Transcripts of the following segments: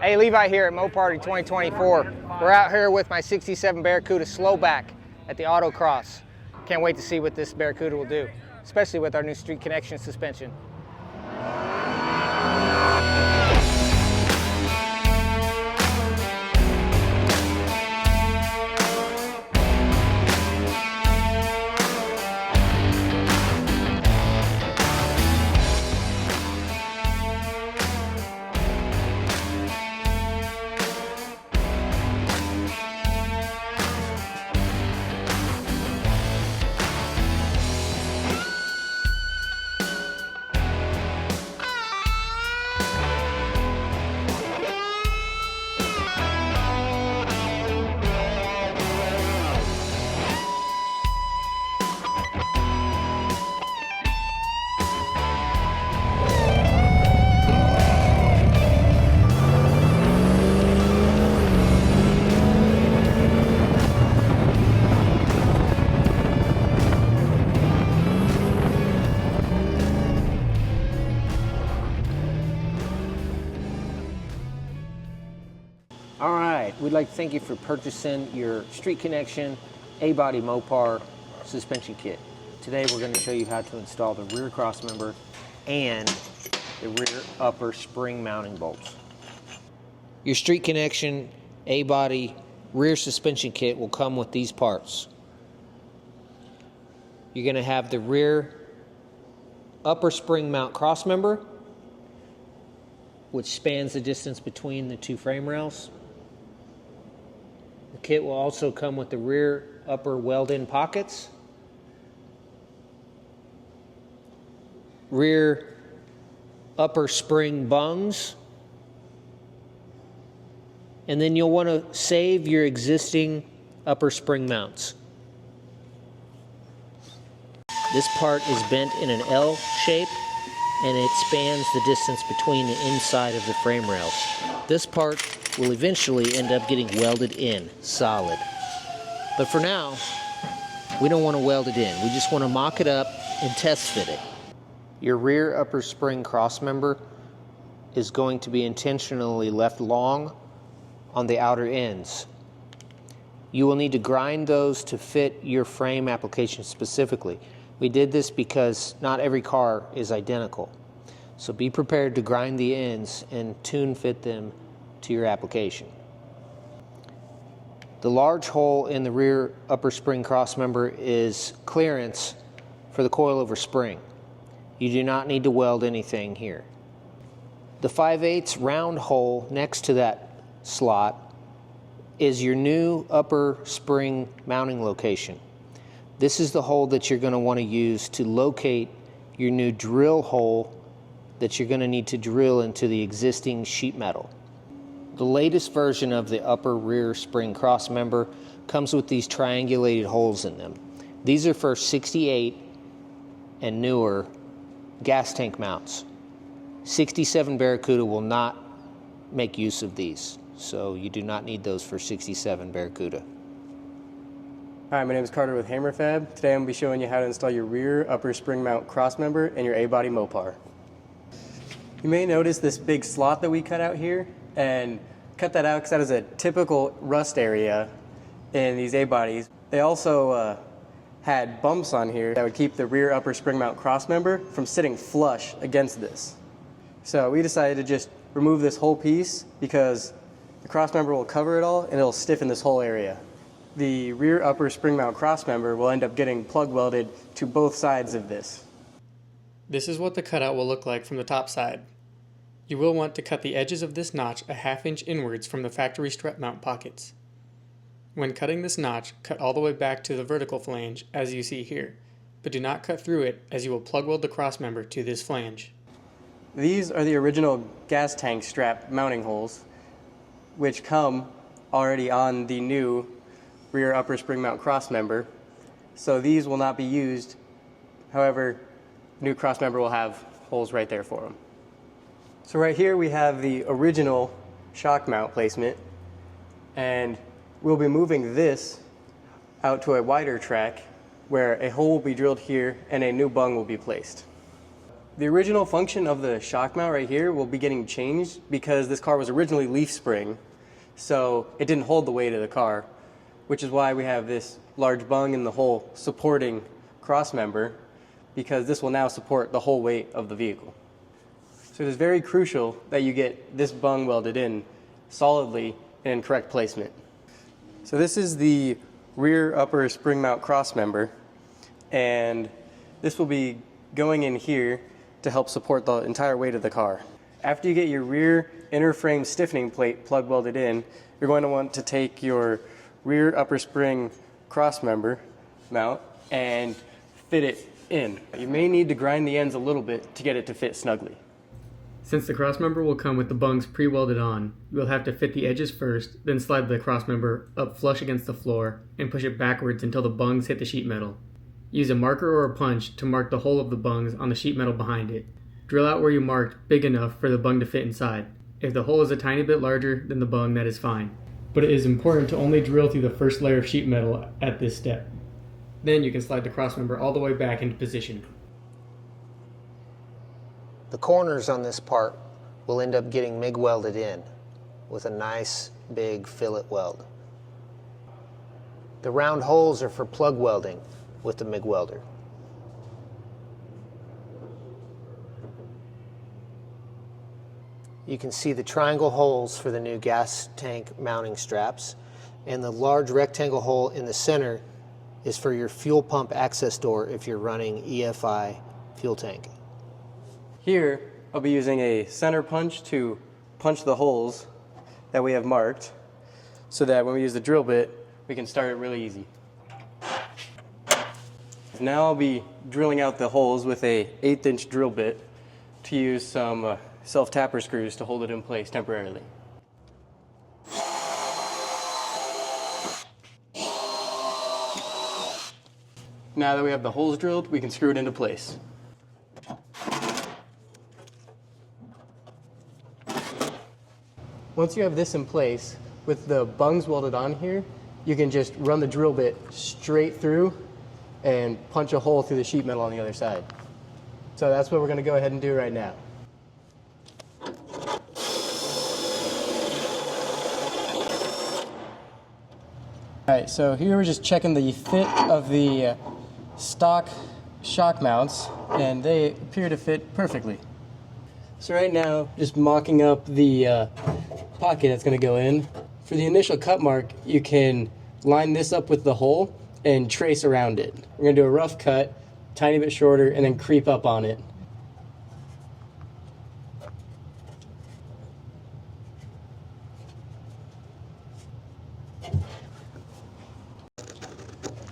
Hey, Levi here at Mopar 2024. We're out here with my 67 Barracuda slowback at the autocross. Can't wait to see what this Barracuda will do, especially with our new Street Connection suspension. All right, we'd like to thank you for purchasing your Street Connection A-Body Mopar suspension kit. Today we're going to show you how to install the rear crossmember and the rear upper spring mounting bolts. Your Street Connection A-Body rear suspension kit will come with these parts. You're going to have the rear upper spring mount crossmember, which spans the distance between the two frame rails. The kit will also come with the rear upper weld-in pockets, rear upper spring bungs, and then you'll want to save your existing upper spring mounts. This part is bent in an L shape and it spans the distance between the inside of the frame rails. This part will eventually end up getting welded in solid. But for now, we don't want to weld it in. We just want to mock it up and test fit it. Your rear upper spring crossmember is going to be intentionally left long on the outer ends. You will need to grind those to fit your frame application specifically. We did this because not every car is identical. So be prepared to grind the ends and tune fit them to your application. The large hole in the rear upper spring crossmember is clearance for the coilover spring. You do not need to weld anything here. The 5/8 round hole next to that slot is your new upper spring mounting location. This is the hole that you're going to want to use to locate your new drill hole that you're going to need to drill into the existing sheet metal. The latest version of the upper rear spring crossmember comes with these triangulated holes in them. These are for 68 and newer gas tank mounts. 67 Barracuda will not make use of these, so you do not need those for 67 Barracuda. Hi, my name is Carter with HammerFab. Today I'm going to be showing you how to install your rear upper spring mount crossmember and your A-Body Mopar. You may notice this big slot that we cut out here, and cut that out because that is a typical rust area in these A-Bodies. They also had bumps on here that would keep the rear upper spring mount crossmember from sitting flush against this. So we decided to just remove this whole piece because the crossmember will cover it all and it'll stiffen this whole area. The rear upper spring mount crossmember will end up getting plug welded to both sides of this. This is what the cutout will look like from the top side. You will want to cut the edges of this notch a ½ inch inwards from the factory strut mount pockets. When cutting this notch, cut all the way back to the vertical flange as you see here, but do not cut through it as you will plug weld the crossmember to this flange. These are the original gas tank strap mounting holes, which come already on the new rear upper spring mount crossmember, so these will not be used. However, the new crossmember will have holes right there for them. So right here we have the original shock mount placement, and we'll be moving this out to a wider track where a hole will be drilled here and a new bung will be placed. The original function of the shock mount right here will be getting changed because this car was originally leaf spring, so it didn't hold the weight of the car, which is why we have this large bung in the hole supporting crossmember, because this will now support the whole weight of the vehicle. So it is very crucial that you get this bung welded in solidly and in correct placement. So this is the rear upper spring mount crossmember, and this will be going in here to help support the entire weight of the car. After you get your rear inner frame stiffening plate plug welded in, you're going to want to take your rear upper spring crossmember mount and fit it in. You may need to grind the ends a little bit to get it to fit snugly. Since the crossmember will come with the bungs pre-welded on, you will have to fit the edges first, then slide the crossmember up flush against the floor and push it backwards until the bungs hit the sheet metal. Use a marker or a punch to mark the hole of the bungs on the sheet metal behind it. Drill out where you marked big enough for the bung to fit inside. If the hole is a tiny bit larger than the bung, that is fine. But it is important to only drill through the first layer of sheet metal at this step. Then you can slide the crossmember all the way back into position. The corners on this part will end up getting MIG welded in with a nice big fillet weld. The round holes are for plug welding with the MIG welder. You can see the triangle holes for the new gas tank mounting straps, and the large rectangle hole in the center is for your fuel pump access door if you're running EFI fuel tank. Here, I'll be using a center punch to punch the holes that we have marked so that when we use the drill bit, we can start it really easy. Now I'll be drilling out the holes with a 1/8 inch drill bit to use some self-tapper screws to hold it in place temporarily. Now that we have the holes drilled, we can screw it into place. Once you have this in place, with the bungs welded on here, you can just run the drill bit straight through and punch a hole through the sheet metal on the other side. So that's what we're going to go ahead and do right now. Alright, so here we're just checking the fit of the stock shock mounts, and they appear to fit perfectly. So right now, just mocking up the pocket that's going to go in. For the initial cut mark, you can line this up with the hole and trace around it. We're going to do a rough cut, tiny bit shorter, and then creep up on it.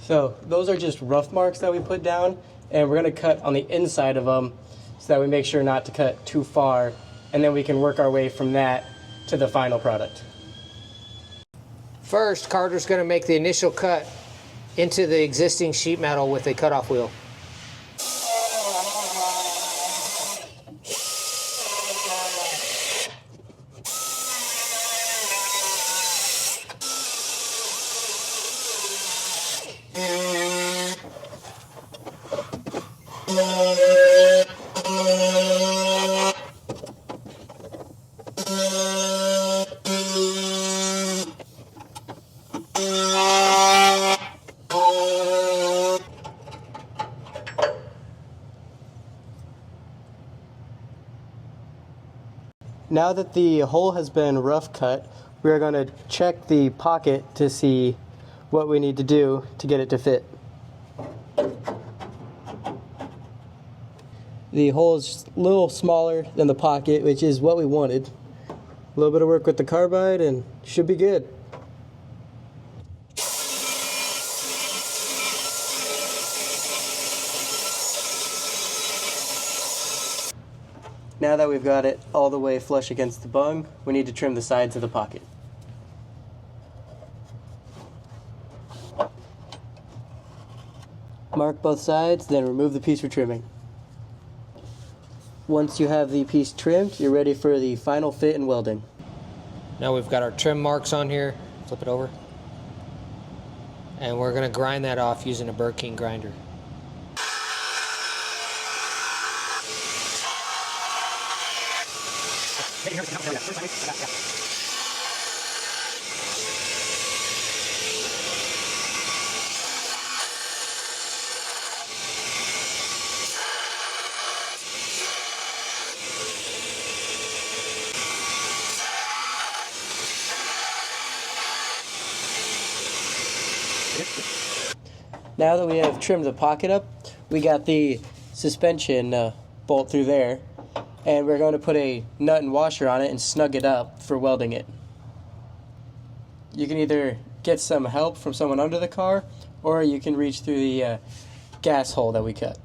So those are just rough marks that we put down, and we're going to cut on the inside of them so that we make sure not to cut too far, and then we can work our way from that to the final product. First, Carter's going to make the initial cut into the existing sheet metal with a cutoff wheel. Now that the hole has been rough cut, we are going to check the pocket to see what we need to do to get it to fit. The hole is a little smaller than the pocket, which is what we wanted. A little bit of work with the carbide and should be good. Now that we've got it all the way flush against the bung, we need to trim the sides of the pocket. Mark both sides, then remove the piece for trimming. Once you have the piece trimmed, you're ready for the final fit and welding. Now we've got our trim marks on here. Flip it over. And we're going to grind that off using a Burr King grinder. Now that we have trimmed the pocket up, we got the suspension bolt through there, and we're going to put a nut and washer on it and snug it up for welding it. You can either get some help from someone under the car, or you can reach through the gas hole that we cut.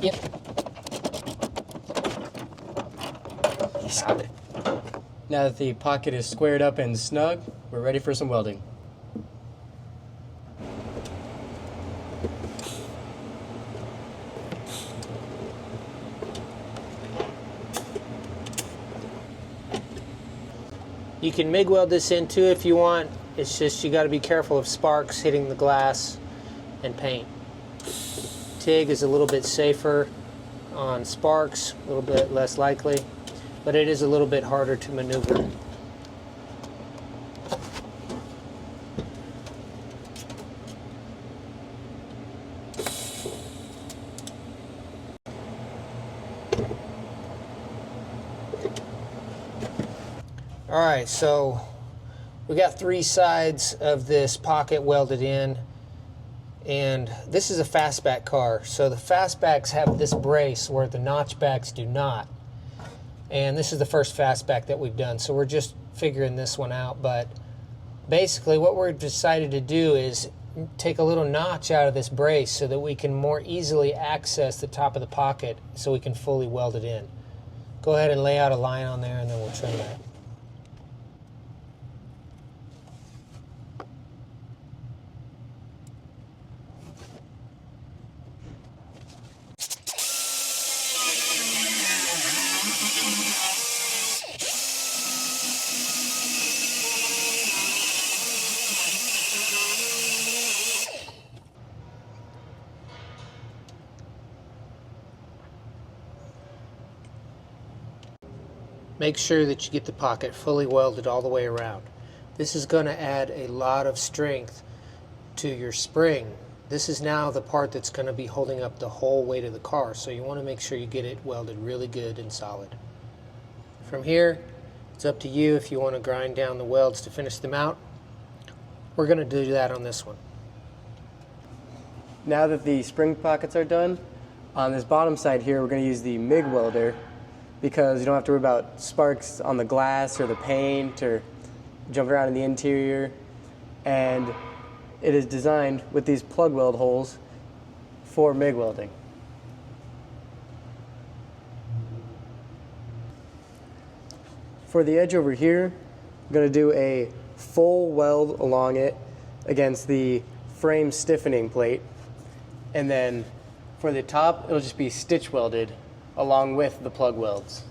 Yep. Now that the pocket is squared up and snug, we're ready for some welding. You can MIG weld this in too if you want. It's just you got to be careful of sparks hitting the glass and paint. TIG is a little bit safer on sparks, a little bit less likely, but it is a little bit harder to maneuver. Alright, so we got 3 sides of this pocket welded in, and this is a fastback car. So the fastbacks have this brace where the notchbacks do not. And this is the first fastback that we've done, so we're just figuring this one out. But basically what we've decided to do is take a little notch out of this brace so that we can more easily access the top of the pocket so we can fully weld it in. Go ahead and lay out a line on there and then we'll trim that. Make sure that you get the pocket fully welded all the way around. This is going to add a lot of strength to your spring. This is now the part that's going to be holding up the whole weight of the car, so you want to make sure you get it welded really good and solid. From here, it's up to you if you want to grind down the welds to finish them out. We're going to do that on this one. Now that the spring pockets are done, on this bottom side here we're going to use the MIG welder, because you don't have to worry about sparks on the glass or the paint or jumping around in the interior. And it is designed with these plug weld holes for MIG welding. For the edge over here, I'm going to do a full weld along it against the frame stiffening plate. And then for the top, it'll just be stitch welded along with the plug welds.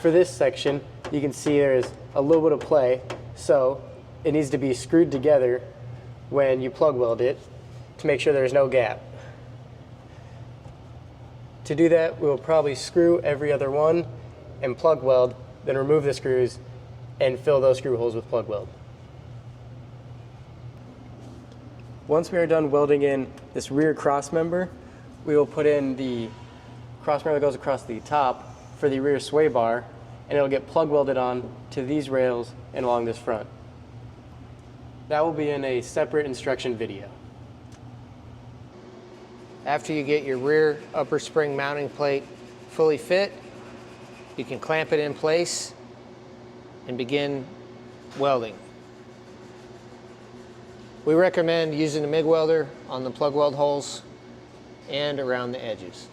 For this section, you can see there's a little bit of play, so it needs to be screwed together when you plug weld it to make sure there's no gap. To do that, we will probably screw every other one and plug weld, then remove the screws and fill those screw holes with plug weld. Once we are done welding in this rear cross member, we will put in the cross member that goes across the top for the rear sway bar, and it'll get plug welded on to these rails and along this front. That will be in a separate instruction video. After you get your rear upper spring mounting plate fully fit, you can clamp it in place and begin welding. We recommend using a MIG welder on the plug weld holes and around the edges.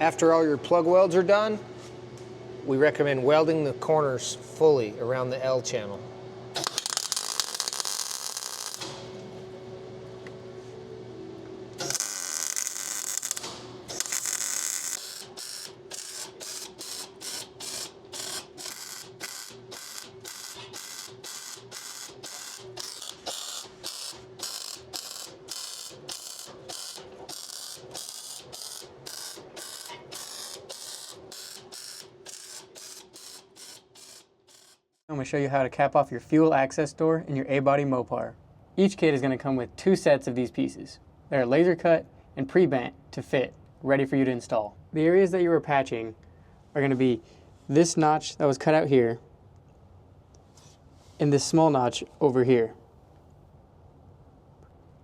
After all your plug welds are done, we recommend welding the corners fully around the L channel. I'm going to show you how to cap off your fuel access door in your A-Body Mopar. Each kit is going to come with 2 sets of these pieces. They're laser cut and pre-bent to fit, ready for you to install. The areas that you were patching are going to be this notch that was cut out here and this small notch over here.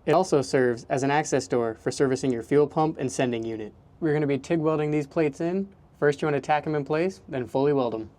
It also serves as an access door for servicing your fuel pump and sending unit. We're going to be TIG welding these plates in. First you want to tack them in place, then fully weld them.